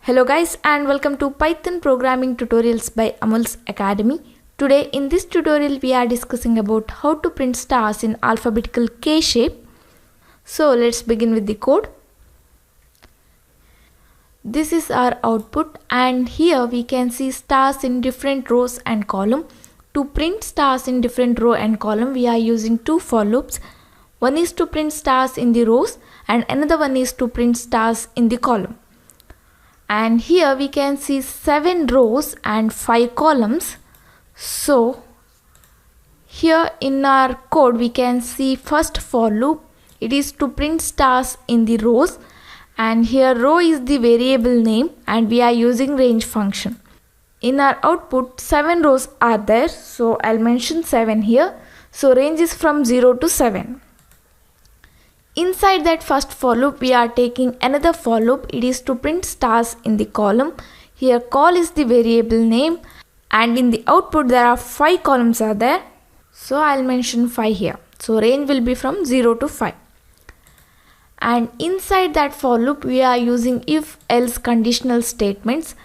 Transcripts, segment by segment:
Hello guys and welcome to Python programming tutorials by Amul's Academy. Today in this tutorial we are discussing about how to print stars in alphabetical K shape. So let's begin with the code. This is our output and here we can see stars in different rows and column. To print stars in different row and column we are using two for loops. One is to print stars in the rows and another one is to print stars in the column. And here we can see 7 rows and 5 columns. So here in our code we can see first for loop. It is to print stars in the rows and here row is the variable name and we are using range function. In our output 7 rows are there, so I'll mention 7 here. So range is from 0 to 7. Inside that first for loop we are taking another for loop. It is to print stars in the column. Here call is the variable name and in the output there are 5 columns are there. So I'll mention 5 here. So range will be from 0 to 5. And inside that for loop we are using if else conditional statements.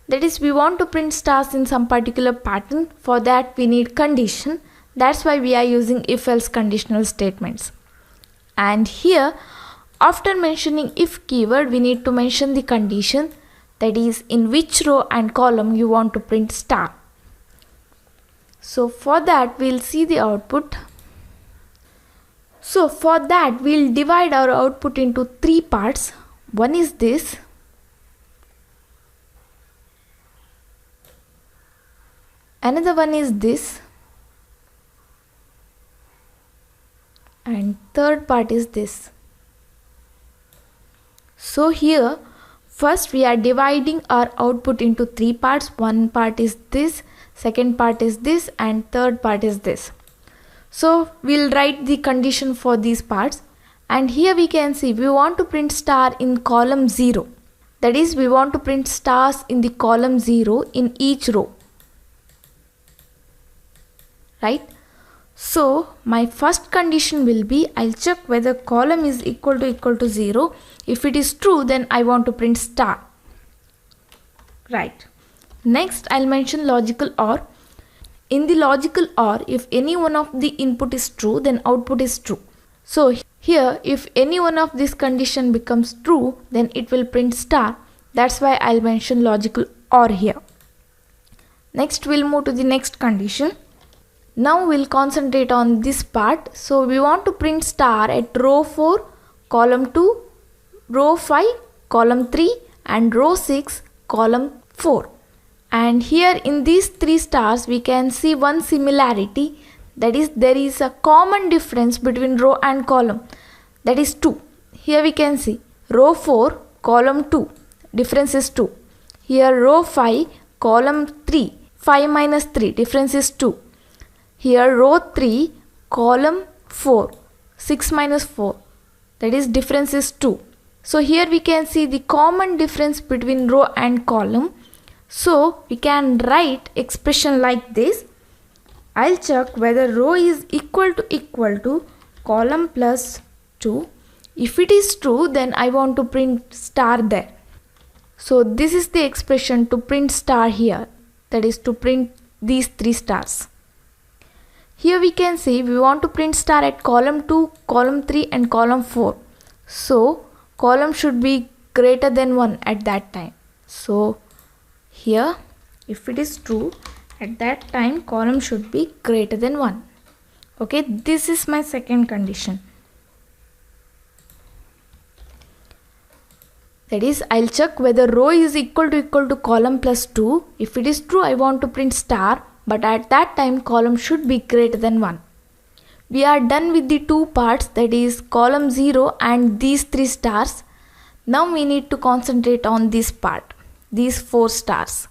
That is, we want to print stars in some particular pattern. For that we need condition. That's why we are using if else conditional statements. And here after mentioning if keyword we need to mention the condition, that is in which row and column you want to print star. So for that we'll see the output. So for that we'll divide our output into 3 parts. One is this. Another one is this. And third part is this. So here first we are dividing our output into 3 parts. One part is this, second part is this and third part is this. So we'll write the condition for these parts and here we can see we want to print star in column 0. That is, we want to print stars in the column 0 in each row. Right? So my first condition will be I'll check whether column is equal to 0. If it is true then I want to print star. Right. Next I'll mention logical OR. In the logical OR, if any one of the input is true then output is true. So here if any one of this condition becomes true then it will print star. That's why I'll mention logical OR here. Next we'll move to the next condition. Now we'll concentrate on this part. So we want to print star at row 4, column 2, row 5, column 3 and row 6, column 4. And here in these 3 stars we can see one similarity, that is there is a common difference between row and column, that is 2. Here we can see row 4, column 2, difference is 2. Here row 5, column 3, 5 minus 3, difference is 2. Here row 3, column 4, 6 minus 4, that is difference is 2. So here we can see the common difference between row and column. So we can write expression like this. I'll check whether row is equal to column plus 2. If it is true then I want to print star there. So this is the expression to print star here, that is to print these 3 stars. Here we can see we want to print star at column 2, column 3 and column 4. So column should be greater than 1 at that time. So here if it is true at that time column should be greater than 1. Okay, this is my second condition. That is, I'll check whether row is equal to column plus 2. If it is true I want to print star, but at that time column should be greater than 1. We are done with the 2 parts, that is column 0 and these 3 stars. Now we need to concentrate on this part, these 4 stars.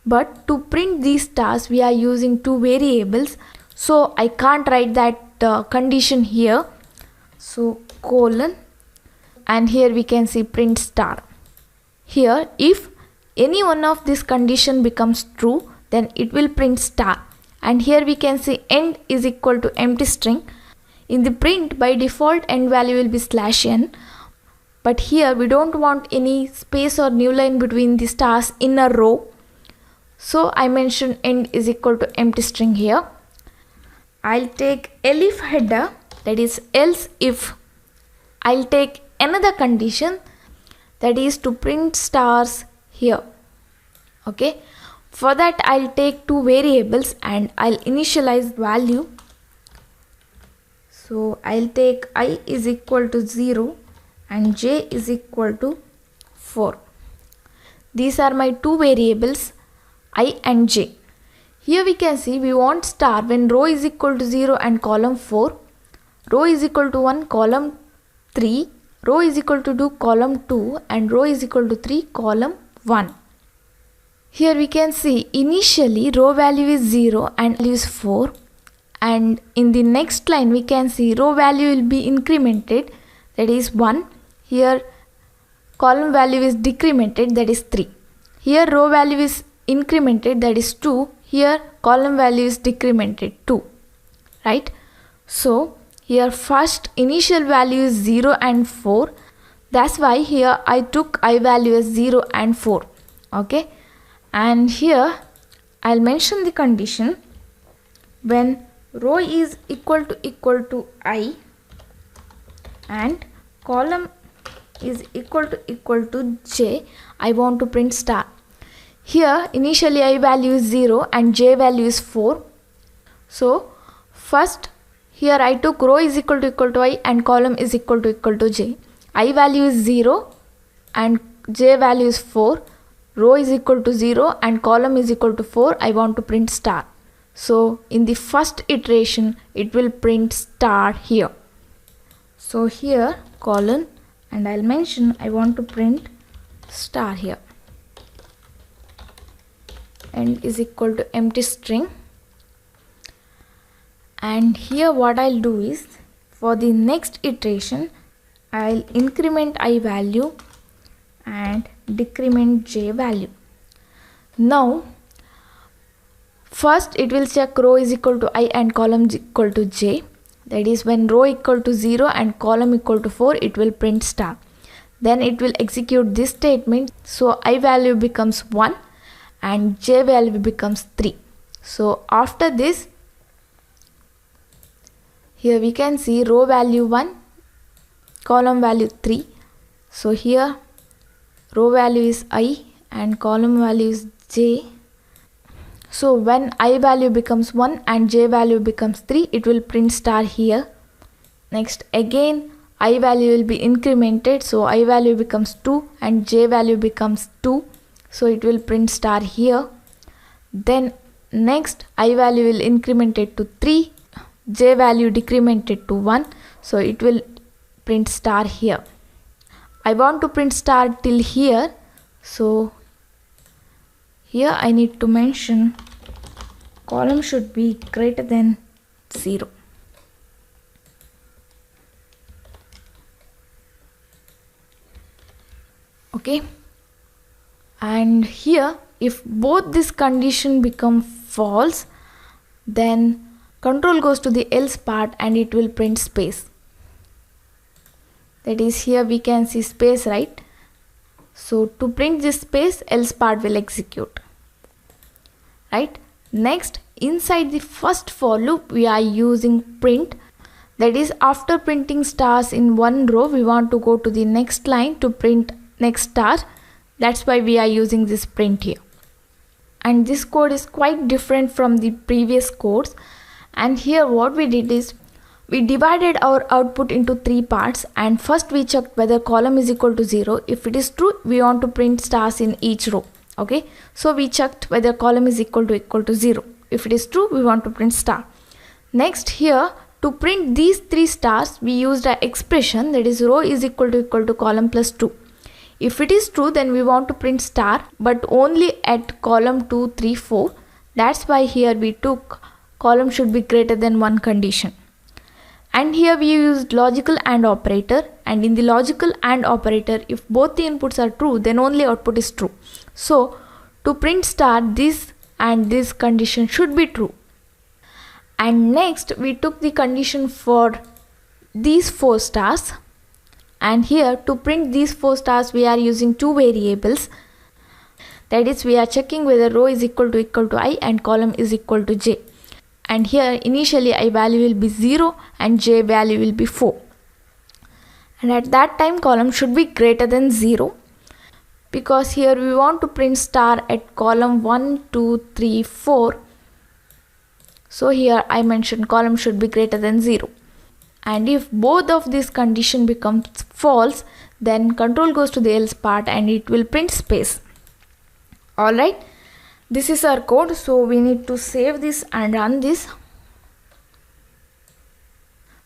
But to print these stars we are using 2 variables, so I can't write that condition here. So colon and here we can see print star. Here if any one of this condition becomes true then it will print star. And here we can see end is equal to empty string. In the print by default end value will be /n. but here we don't want any space or new line between the stars in a row. So I mentioned end is equal to empty string here. I'll take elif header, that is else if. I'll take another condition, that is to print stars here. Okay, for that I'll take two variables and I'll initialize value. So I'll take I is equal to 0 and j is equal to 4. These are my two variables I and j. Here we can see we want star when row is equal to 0 and column 4, row is equal to 1, column 3, row is equal to 2, column 2, and row is equal to 3, column 1. Here we can see initially row value is 0 and value is 4, and in the next line we can see row value will be incremented, that is 1. Here column value is decremented, that is 3. Here row value is incremented, that is 2. Here column value is decremented 2, right? So here first initial value is 0 and 4. That's why here I took I value as 0 and 4. Okay. And here I'll mention the condition when row is equal to I and column is equal to j, I want to print star. Here initially I value is 0 and j value is 4. So first here I took row is equal to I and column is equal to j. I value is 0 and j value is 4. Row is equal to 0 and column is equal to 4. I want to print star. So in the first iteration it will print star here. So here colon, and I'll mention I want to print star here. End is equal to empty string. And here what I'll do is for the next iteration I'll increment I value and decrement j value. Now first it will check row is equal to I and column is equal to j, that is when row equal to 0 and column equal to 4 it will print star. Then it will execute this statement, so I value becomes 1 and j value becomes 3. So after this here we can see row value 1, column value 3. So here row value is I and column value is j. So when I value becomes 1 and j value becomes 3, it will print star here. Next again I value will be incremented, so I value becomes 2 and j value becomes 2. So it will print star here. Then next I value will incremented to 3, j value decremented to 1. So it will print star here. I want to print star till here. So here I need to mention column should be greater than 0. Okay. And here if both this condition become false, then control goes to the else part and it will print space. That is here we can see space, right? So to print this space else part will execute, right? Next inside the first for loop we are using print, that is after printing stars in one row we want to go to the next line to print next star. That's why we are using this print here. And this code is quite different from the previous codes. And here what we did is we divided our output into 3 parts, and first we checked whether column is equal to 0. If it is true, we want to print stars in each row. Okay, so we checked whether column is equal to 0. If it is true, we want to print star. Next here to print these 3 stars we used an expression, that is row is equal to column plus 2. If it is true, then we want to print star, but only at column 2, 3, 4. That's why here we took column should be greater than 1 condition. And here we used logical AND operator, and in the logical AND operator if both the inputs are true then only output is true. So to print star this and this condition should be true. And next we took the condition for these 4 stars, And here to print these 4 stars we are using 2 variables. That is, we are checking whether row is equal to I and column is equal to j. And here initially I value will be 0 and j value will be 4. And at that time column should be greater than 0, because here we want to print star at column 1, 2, 3, 4. So here I mentioned column should be greater than 0. And if both of these condition becomes false, then control goes to the else part and it will print space. Alright, this is our code, so we need to save this and run this.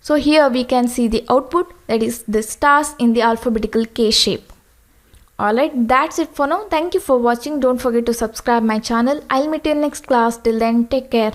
So here we can see the output, that is the stars in the alphabetical K shape. Alright, that's it for now. Thank you for watching. Don't forget to subscribe my channel. I'll meet you in next class. Till then, take care.